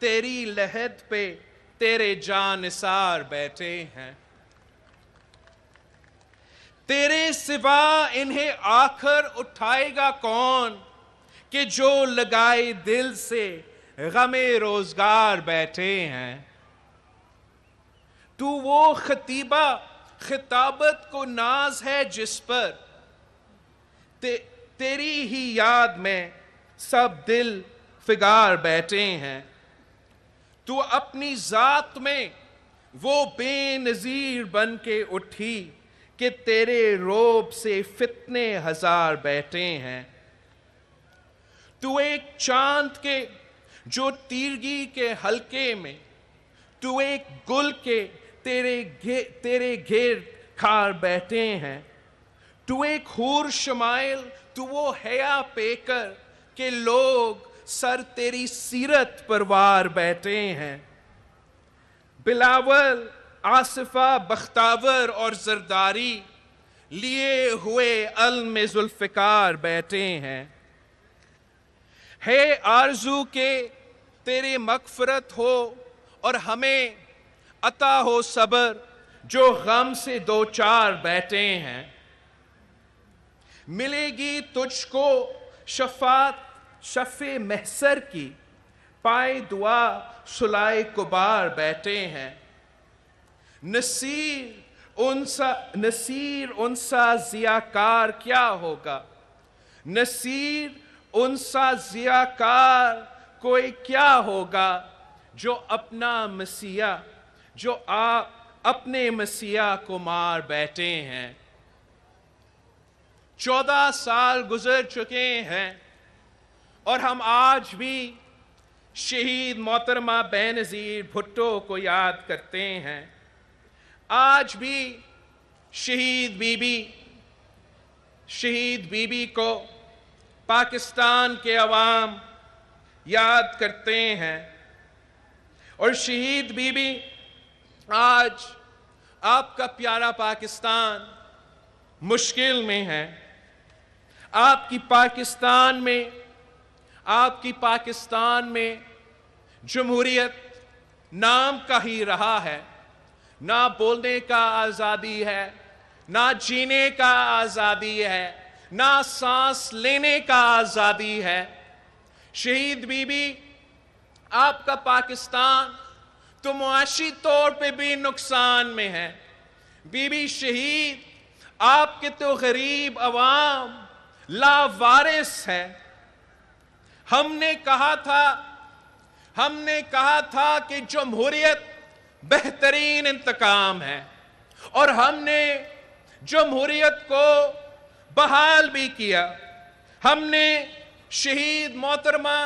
تیری لحد پہ تیرے جانثار بیٹھے ہیں. تیرے سوا انہیں آخر اٹھائے گا کون کہ جو لگائے دل سے غم روزگار بیٹھے ہیں. تو وہ خطیبہ خطابت کو ناز ہے جس پر تیری ہی یاد میں سب دل فگار بیٹھے ہیں. تو اپنی ذات میں وہ بے نظیر بن کے اٹھی کہ تیرے روب سے فتنے ہزار بیٹھے ہیں. تو ایک چاند کے جو تیرگی کے حلقے میں، تو ایک گل کے تیرے گھیر کھار بیٹھے ہیں. تو ایک حور شمائل، تو وہ حیا پے کر کہ لوگ سر تیری سیرت پر وار بیٹھے ہیں. بلاول، آصفہ، بختاور اور زرداری لیے ہوئے علم ذوالفقار بیٹھے ہیں. ہے آرزو کہ تیرے مغفرت ہو اور ہمیں عطا ہو صبر جو غم سے دو چار بیٹھے ہیں. ملے گی تجھ کو شفاعت شفع محشر کی، پائے دعا صلائے کبار بیٹھے ہیں. نصیر انسا ضیاکار کیا ہوگا، نصیر انسا ضیاکار کوئی کیا ہوگا جو اپنا مسیح، جو آپ اپنے مسیح کو مار بیٹھے ہیں. 14 سال گزر چکے ہیں اور ہم آج بھی شہید محترمہ بینظیر بھٹو کو یاد کرتے ہیں. آج بھی شہید بی بی کو پاکستان کے عوام یاد کرتے ہیں. اور شہید بی بی، آج آپ کا پیارا پاکستان مشکل میں ہے. آپ کی پاکستان میں جمہوریت نام کا ہی رہا ہے. نہ بولنے کا آزادی ہے، نہ جینے کا آزادی ہے، نہ سانس لینے کا آزادی ہے. شہید بی بی، آپ کا پاکستان تو معاشی طور پہ بھی نقصان میں ہے. بی بی شہید، آپ کے تو غریب عوام لاوارث ہے. ہم نے کہا تھا کہ جمہوریت بہترین انتقام ہے، اور ہم نے جمہوریت کو بحال بھی کیا. ہم نے شہید محترمہ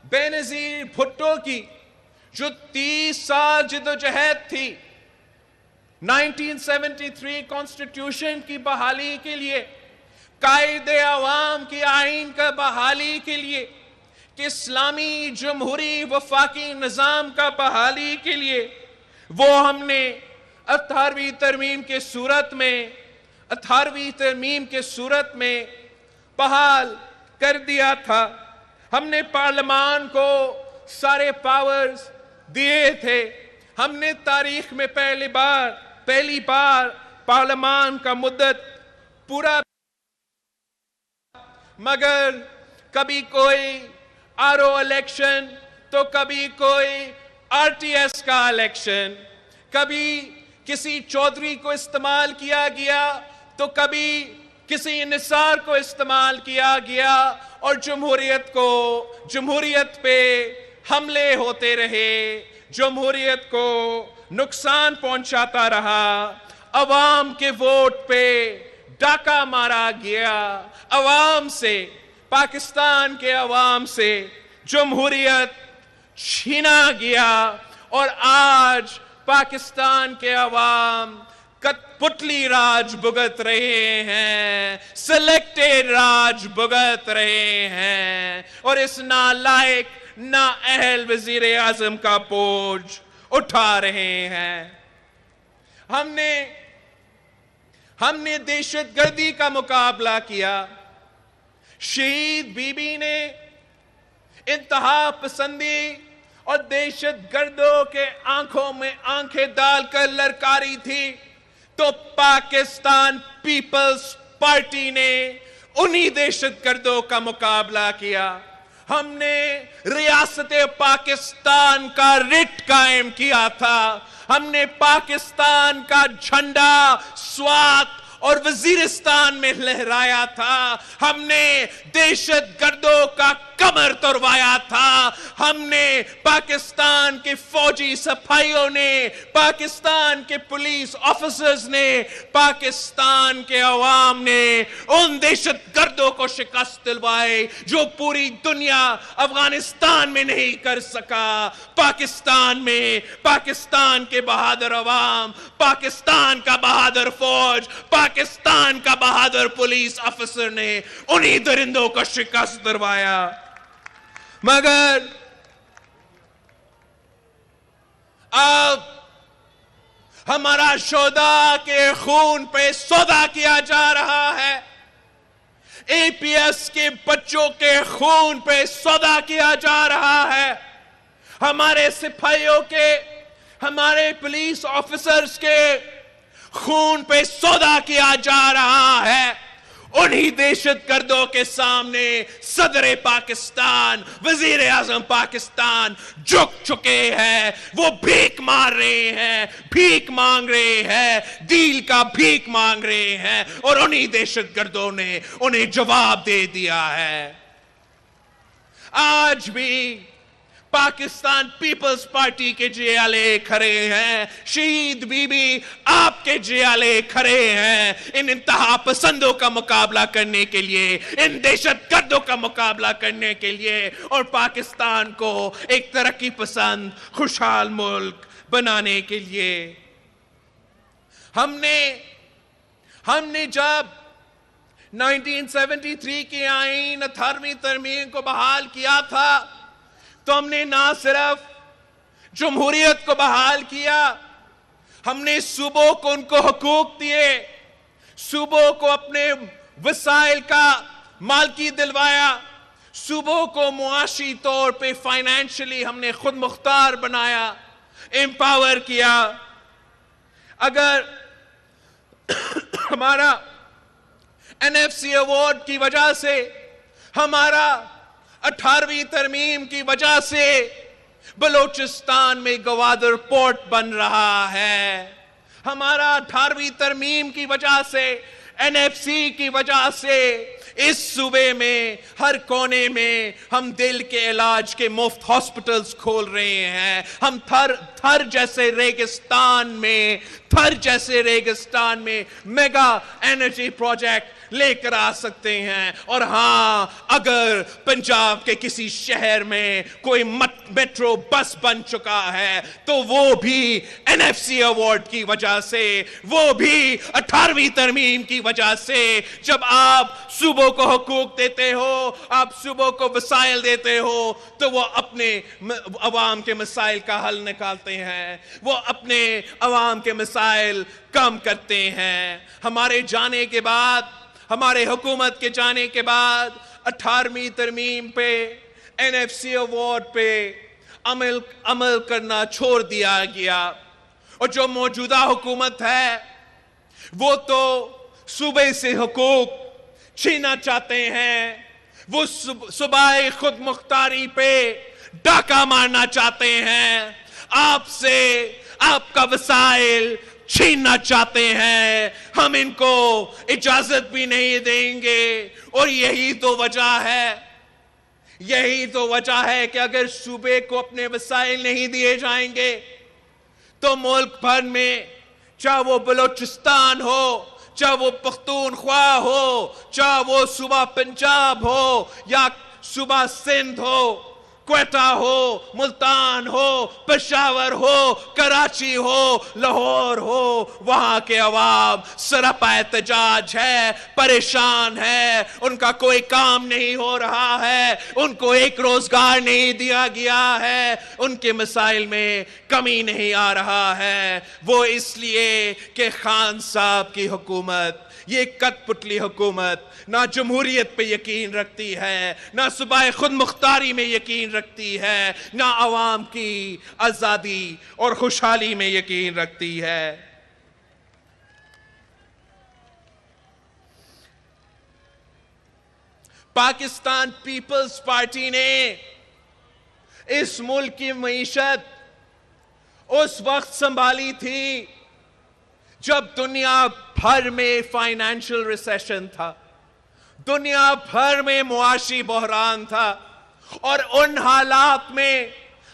بینظیر بھٹو کی جو 30 سال جدوجہد تھی 1973 کانسٹیٹیوشن کی بحالی کے لیے، قائد عوام کی آئین کا بحالی کے لیے، کہ اسلامی جمہوری وفاقی نظام کا بحالی کے لیے، وہ ہم نے 18ویں ترمیم کے صورت میں بحال کر دیا تھا. ہم نے پارلیمان کو سارے پاورز دیے تھے. ہم نے تاریخ میں پہلی بار پارلیمان کا مدت پورا، مگر کبھی کوئی RO الیکشن تو کبھی کوئی RTS کا الیکشن، کبھی کسی چودھری کو استعمال کیا گیا تو کبھی کسی انحصار کو استعمال کیا گیا، اور جمہوریت پہ حملے ہوتے رہے، جمہوریت کو نقصان پہنچاتا رہا. عوام کے ووٹ پہ ڈاکہ مارا گیا. پاکستان کے عوام سے جمہوریت چھینا گیا، اور آج پاکستان کے عوام پتلی راج بھگت رہے ہیں، سلیکٹڈ راج بھگت رہے ہیں، اور اس نالائق نااہل وزیر اعظم کا بوجھ اٹھا رہے ہیں. ہم نے دہشت گردی کا مقابلہ کیا. شہید بی بی نے انتہا پسندی اور دہشت گردوں کے آنکھوں میں آنکھیں ڈال کر للکاری تھی، تو پاکستان پیپلز پارٹی نے انہی دہشت گردوں کا مقابلہ کیا۔ ہم نے ریاست پاکستان کا رٹ قائم کیا تھا، ہم نے پاکستان کا جھنڈا سوات اور وزیرستان میں لہرایا تھا، ہم نے دہشت گردوں کا کمر توڑوایا تھا، ہم نے پاکستان کے فوجی سپاہیوں نے، پاکستان کے پولیس آفیسرز نے، پاکستان کے عوام نے ان دہشت گردوں کو شکست دلوائی جو پوری دنیا افغانستان میں نہیں کر سکا۔ پاکستان میں پاکستان کے بہادر عوام، پاکستان کا بہادر فوج، پاکستان کا بہادر پولیس آفیسر نے انہی درندوں کو شکست دلوایا۔ مگر اب ہمارا شہداء کے خون پہ سودا کیا جا رہا ہے، اے پی ایس کے بچوں کے خون پہ سودا کیا جا رہا ہے، ہمارے سپاہیوں کے، ہمارے پولیس آفیسرز کے خون پہ سودا کیا جا رہا ہے۔ انہی دہشت گردوں کے سامنے صدر پاکستان، وزیر اعظم پاکستان جھک چکے ہیں، وہ بھیک مار رہے ہیں، بھیک مانگ رہے ہیں، دیل کا بھیک مانگ رہے ہیں، اور انہی دہشت گردوں نے انہیں جواب دے دیا ہے۔ آج بھی پاکستان پیپلز پارٹی کے جیالے کھڑے ہیں، شہید بی بی آپ کے جیالے کھڑے ہیں ان انتہا پسندوں کا مقابلہ کرنے کے لیے، ان دہشت گردوں کا مقابلہ کرنے کے لیے، اور پاکستان کو ایک ترقی پسند خوشحال ملک بنانے کے لیے۔ ہم نے جب 1973 کی آئین 18ویں ترمیم کو بحال کیا تھا تو ہم نے نہ صرف جمہوریت کو بحال کیا، ہم نے صوبوں کو ان کو حقوق دیے، صوبوں کو اپنے وسائل کا مالکی دلوایا، صوبوں کو معاشی طور پہ فائنینشلی ہم نے خود مختار بنایا، امپاور کیا۔ اگر ہمارا NFC ایوارڈ کی وجہ سے، ہمارا 18ویں ترمیم کی وجہ سے بلوچستان میں گوادر پورٹ بن رہا ہے، ہمارا 18ویں ترمیم کی وجہ سے، NFC کی وجہ سے اس صوبے میں ہر کونے میں ہم دل کے علاج کے مفت ہاسپٹلز کھول رہے ہیں، ہم تھر جیسے ریگستان میں میگا انرجی پروجیکٹ لے کر آ سکتے ہیں۔ اور ہاں، اگر پنجاب کے کسی شہر میں کوئی میٹرو بس بن چکا ہے تو وہ بھی NFC ایوارڈ کی وجہ سے، وہ بھی 18ویں ترمیم کی وجہ سے۔ جب آپ صوبوں کو حقوق دیتے ہو، آپ صوبوں کو وسائل دیتے ہو، تو وہ اپنے عوام کے مسائل کا حل نکالتے ہیں، وہ اپنے عوام کے مسائل کم کرتے ہیں۔ ہمارے جانے کے بعد، ہمارے حکومت کے جانے کے بعد 18ویں ترمیم پہ، NFC ایوارڈ پہ عمل کرنا چھوڑ دیا گیا، اور جو موجودہ حکومت ہے وہ تو صوبے سے حقوق چھینا چاہتے ہیں، وہ صوبائی خود مختاری پہ ڈاکہ مارنا چاہتے ہیں، آپ سے آپ کا وسائل چھیننا چاہتے ہیں، ہم ان کو اجازت بھی نہیں دیں گے۔ اور یہی تو وجہ ہے کہ اگر صوبے کو اپنے وسائل نہیں دیے جائیں گے تو ملک بھر میں، چاہے وہ بلوچستان ہو، چاہے وہ پختونخوا ہو، چاہے وہ صوبہ پنجاب ہو یا صوبہ سندھ ہو، کوئٹہ ہو، ملتان ہو، پشاور ہو، کراچی ہو، لاہور ہو، وہاں کے عوام سرپا احتجاج ہے، پریشان ہے، ان کا کوئی کام نہیں ہو رہا ہے، ان کو ایک روزگار نہیں دیا گیا ہے، ان کے مسائل میں کمی نہیں آ رہا ہے۔ وہ اس لیے کہ خان صاحب کی حکومت، یہ کٹ پتلی حکومت، نہ جمہوریت پہ یقین رکھتی ہے، نہ صوبائی خود مختاری میں یقین رکھتی ہے، نہ عوام کی آزادی اور خوشحالی میں یقین رکھتی ہے۔ پاکستان پیپلز پارٹی نے اس ملک کی معیشت اس وقت سنبھالی تھی جب دنیا بھر میں فائنینشل ریسیشن تھا، دنیا بھر میں معاشی بحران تھا، اور ان حالات میں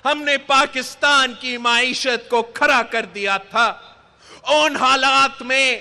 ہم نے پاکستان کی معیشت کو کھڑا کر دیا تھا۔ ان حالات میں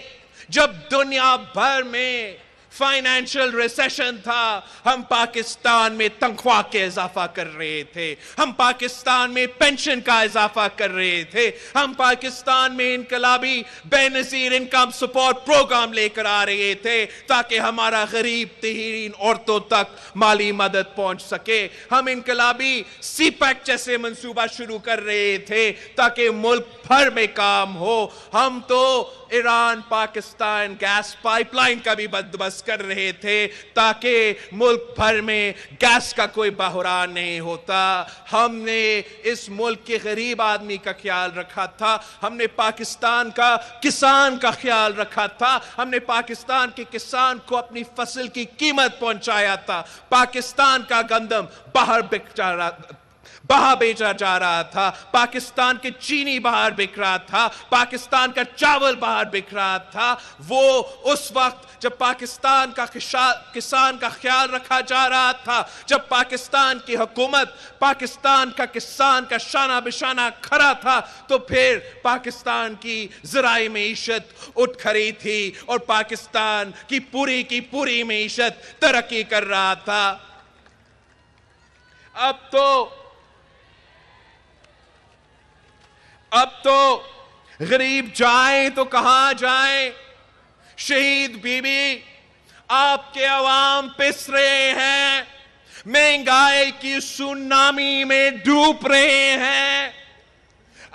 جب دنیا بھر میں فائنینشل ریسیشن تھا، ہم پاکستان میں تنخواہ کے اضافہ کر رہے تھے، ہم پاکستان میں پینشن کا اضافہ کر رہے تھے، ہم پاکستان میں انقلابی بے نظیر انکم سپورٹ پروگرام لے کر آ رہے تھے تاکہ ہمارا غریب ترین عورتوں تک مالی مدد پہنچ سکے، ہم انقلابی سی پیک جیسے منصوبہ شروع کر رہے تھے تاکہ ملک بھر میں کام ہو، ہم تو Iran Pakistan gas pipeline کا بھی بندوبست کر رہے تھے تاکہ ملک بھر میں گیس کا کوئی بحران نہیں ہوتا، ہم نے اس ملک کے غریب آدمی کا خیال رکھا تھا، ہم نے پاکستان کا کسان کا خیال رکھا تھا، ہم نے پاکستان کے کسان کو اپنی فصل کی قیمت پہنچایا تھا، پاکستان کا گندم باہر بیچا جا رہا تھا، پاکستان کے چینی باہر بک رہا تھا، پاکستان کا چاول باہر بک رہا تھا، وہ اس وقت جب پاکستان کا کسان کا خیال رکھا جا رہا تھا، جب پاکستان کی حکومت پاکستان کا کسان کا شانہ بشانہ کھڑا تھا، تو پھر پاکستان کی زرعی معیشت اٹھ کھڑی تھی اور پاکستان کی پوری معیشت ترقی کر رہا تھا۔ اب تو غریب جائیں تو کہاں جائیں؟ شہید بی بی آپ کے عوام پس رہے ہیں، مہنگائی کی سونامی میں ڈوب رہے ہیں،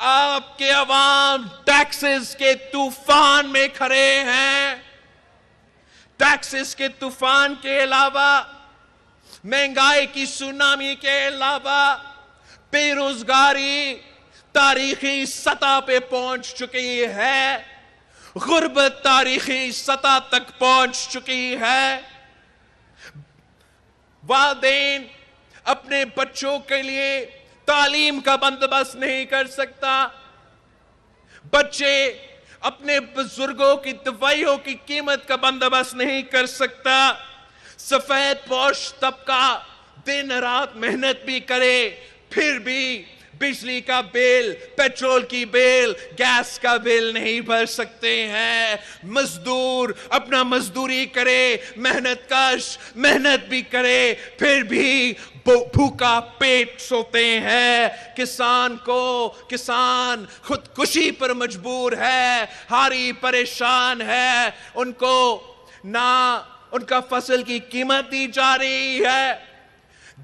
آپ کے عوام ٹیکسز کے طوفان میں کھڑے ہیں۔ ٹیکسز کے طوفان کے علاوہ، مہنگائی کی سونامی کے علاوہ، بے روزگاری تاریخی سطح پہ پہنچ چکی ہے، غربت تاریخی سطح تک پہنچ چکی ہے، والدین اپنے بچوں کے لیے تعلیم کا بندوبست نہیں کر سکتا، بچے اپنے بزرگوں کی دوائیوں کی قیمت کا بندوبست نہیں کر سکتا، سفید پوش طبقہ دن رات محنت بھی کرے پھر بھی بجلی کا بل، پیٹرول کی بل، گیس کا بل نہیں بھر سکتے ہیں، مزدور اپنا مزدوری کرے، محنت کش محنت بھی کرے پھر بھی بھوکا پیٹ سوتے ہیں، کسان خودکشی پر مجبور ہے، ہاری پریشان ہے، ان کو نہ ان کا فصل کی قیمت دی جا رہی ہے،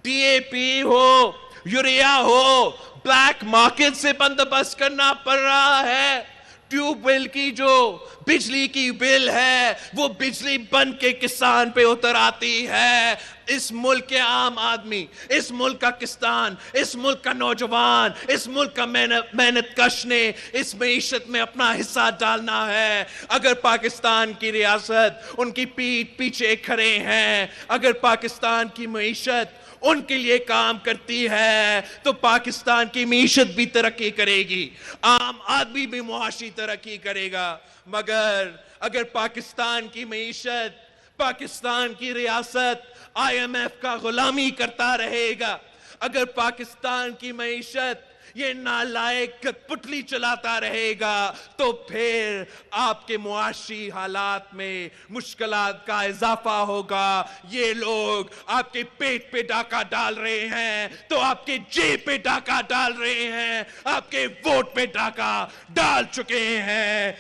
D A P who, urea who, black market سے بندوبست کرنا پڑ رہا ہے، ٹیوب ویل کی جو بجلی کی بل ہے وہ بجلی بن کے کسان پہ اتر آتی ہے۔ اس ملک کے عام آدمی، اس ملک کا کسان، اس ملک کا نوجوان، اس ملک کا محنت کش نے اس معیشت میں اپنا حصہ ڈالنا ہے۔ اگر پاکستان کی ریاست ان کی پیٹھ پیچھے کھڑے ہیں، اگر پاکستان کی معیشت ان کے لیے کام کرتی ہے تو پاکستان کی معیشت بھی ترقی کرے گی، عام آدمی بھی معاشی ترقی کرے گا۔ مگر اگر پاکستان کی معیشت، پاکستان کی ریاست آئی ایم ایف کا غلامی کرتا رہے گا، اگر پاکستان کی معیشت یہ نالائق کٹ پتلی چلاتا رہے گا تو پھر آپ کے معاشی حالات میں مشکلات کا اضافہ ہوگا۔ یہ لوگ آپ کے پیٹ پہ ڈاکہ ڈال رہے ہیں تو آپ کے جیب پہ ڈاکہ ڈال رہے ہیں، آپ کے ووٹ پہ ڈاکہ ڈال چکے ہیں۔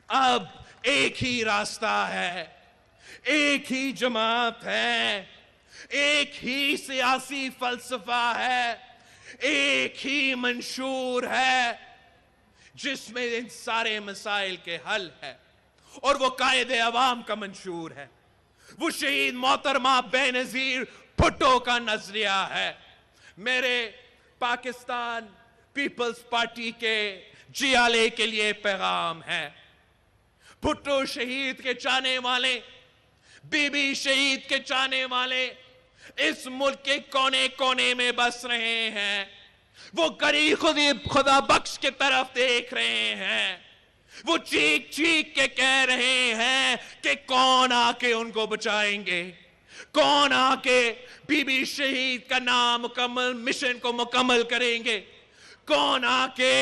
اب ایک ہی راستہ ہے، ایک ہی جماعت ہے، ایک ہی سیاسی فلسفہ ہے، ایک ہی منشور ہے جس میں ان سارے مسائل کے حل ہے، اور وہ قائد عوام کا منشور ہے، وہ شہید محترمہ بے نظیر بھٹو کا نظریہ ہے. میرے پاکستان پیپلز پارٹی کے جیالے کے لیے پیغام ہے. بھٹو شہید کے چاہنے والے، بی بی شہید کے چاہنے والے اس ملک کے کونے کونے میں بس رہے ہیں. وہ غریب خدا بخش کی طرف دیکھ رہے ہیں. وہ چیخ چیخ کے کہہ رہے ہیں کہ کون آ کے ان کو بچائیں گے، کون آ کے بی بی شہید کا نام مکمل مشن کو مکمل کریں گے، کون آ کے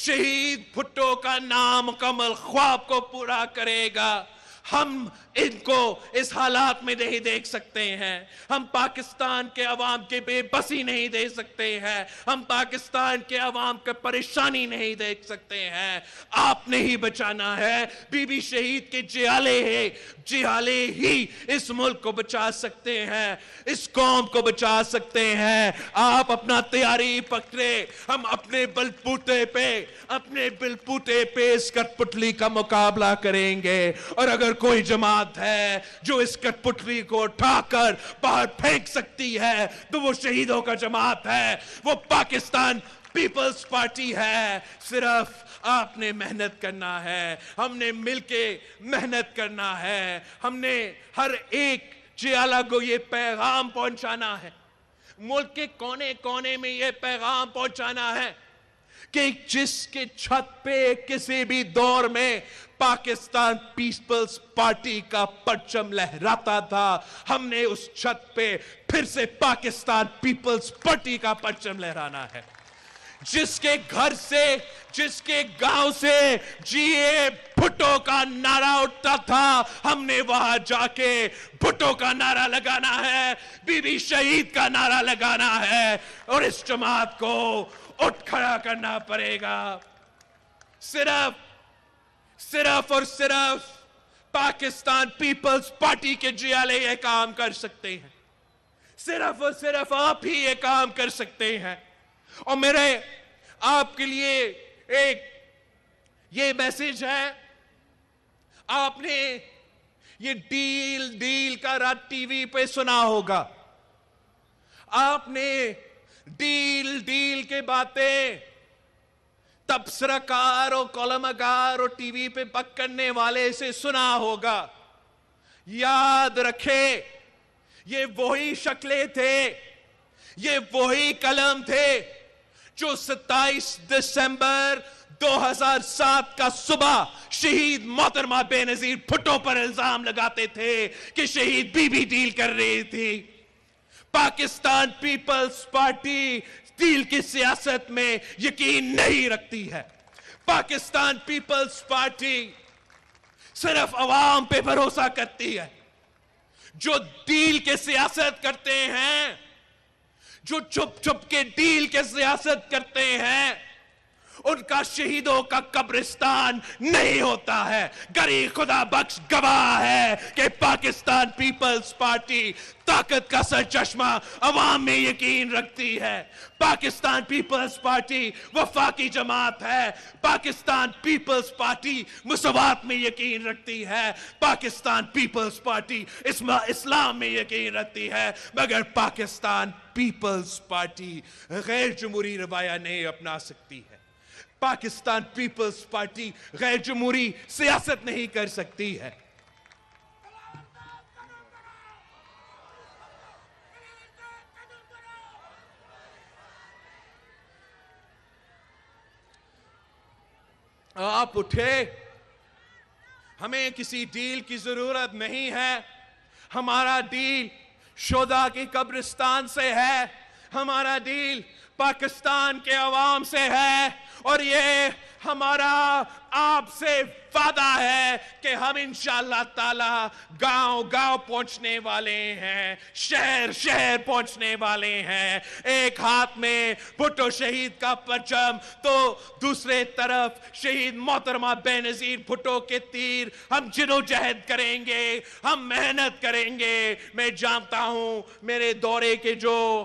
شہید بھٹو کا نام مکمل خواب کو پورا کرے گا. ہم ان کو اس حالات میں نہیں دیکھ سکتے ہیں. ہم پاکستان کے عوام کے بے بسی نہیں دیکھ سکتے ہیں. ہم پاکستان کے عوام کا پریشانی نہیں دیکھ سکتے ہیں. آپ نے ہی بچانا ہے. بی بی شہید کے جیالے ہیں، جیالے ہی اس ملک کو بچا سکتے ہیں، اس قوم کو بچا سکتے ہیں. آپ اپنا تیاری پکڑے، ہم اپنے بلبوتے پہ اس کٹ پتلی کا مقابلہ کریں گے. اور اگر کوئی جماعت ہے جو اس کٹ پتلی کو اٹھا کر باہر پھینک سکتی ہے تو وہ شہیدوں کا جماعت ہے، وہ پاکستان پیپلز پارٹی ہے. صرف آپ نے محنت کرنا ہے، ہم نے مل کے محنت کرنا ہے. ہم نے ہر ایک جیالہ کو یہ پیغام پہنچانا ہے، ملک کے کونے کونے میں یہ پیغام پہنچانا ہے کہ جس کے چھت پہ کسی بھی دور میں پاکستان پیپلز پارٹی کا پرچم لہراتا تھا، ہم نے اس چھت پہ پھر سے پاکستان پیپلز پارٹی کا پرچم لہرانا ہے. جس کے گھر سے، جس کے گاؤں سے جی اے بھٹو کا نعرہ اٹھتا تھا، ہم نے وہاں جا کے بھٹو کا نعرہ لگانا ہے، بی بی شہید کا نعرہ لگانا ہے. اور اس جماعت کو اٹھ کھڑا کرنا پڑے گا. صرف اور صرف پاکستان پیپلز پارٹی کے جیالے یہ کام کر سکتے ہیں. صرف اور صرف آپ ہی یہ کام کر سکتے ہیں. اور میرے آپ کے لیے ایک یہ میسج ہے. آپ نے یہ ڈیل کا رات ٹی وی پہ سنا ہوگا. آپ نے ڈیل کے باتیں تبصرہ کار اور کالم گار اور ٹی وی پہ بک کرنے والے سے سنا ہوگا. یاد رکھے، یہ وہی شکلیں تھے، یہ وہی قلم تھے جو 27 دسمبر 2007 کا صبح شہید محترمہ بے نظیر بھٹو پر الزام لگاتے تھے کہ شہید بی بی ڈیل کر رہی تھی. پاکستان پیپلز پارٹی ڈیل کی سیاست میں یقین نہیں رکھتی ہے. پاکستان پیپلز پارٹی صرف عوام پہ بھروسہ کرتی ہے. جو ڈیل کے سیاست کرتے ہیں، جو چھپ چھپ کے ڈیل کے سیاست کرتے ہیں، ان کا شہیدوں کا قبرستان نہیں ہوتا ہے. غریب خدا بخش گواہ ہے کہ پاکستان پیپلز پارٹی طاقت کا سرچشمہ عوام میں یقین رکھتی ہے. پاکستان پیپلز پارٹی وفاقی جماعت ہے. پاکستان پیپلز پارٹی مساوات میں یقین رکھتی ہے. پاکستان پیپلز پارٹی اسلام میں یقین رکھتی ہے. مگر پاکستان پیپلز پارٹی غیر جمہوری رویہ نہیں اپنا سکتی ہے. پاکستان پیپلز پارٹی غیر جمہوری سیاست نہیں کر سکتی ہے. آپ اٹھے، ہمیں کسی ڈیل کی ضرورت نہیں ہے. ہمارا ڈیل شہداء کی قبرستان سے ہے. ہمارا ڈیل پاکستان کے عوام سے ہے. اور یہ ہمارا آپ سے وعدہ ہے کہ ہم انشاءاللہ تعالی گاؤں گاؤں پہنچنے والے ہیں، شہر شہر پہنچنے والے ہیں. ایک ہاتھ میں بھٹو شہید کا پرچم تو دوسرے طرف شہید محترمہ بے نظیر بھٹو کے تیر. ہم جدوجہد کریں گے، ہم محنت کریں گے. میں جانتا ہوں میرے دورے کے جو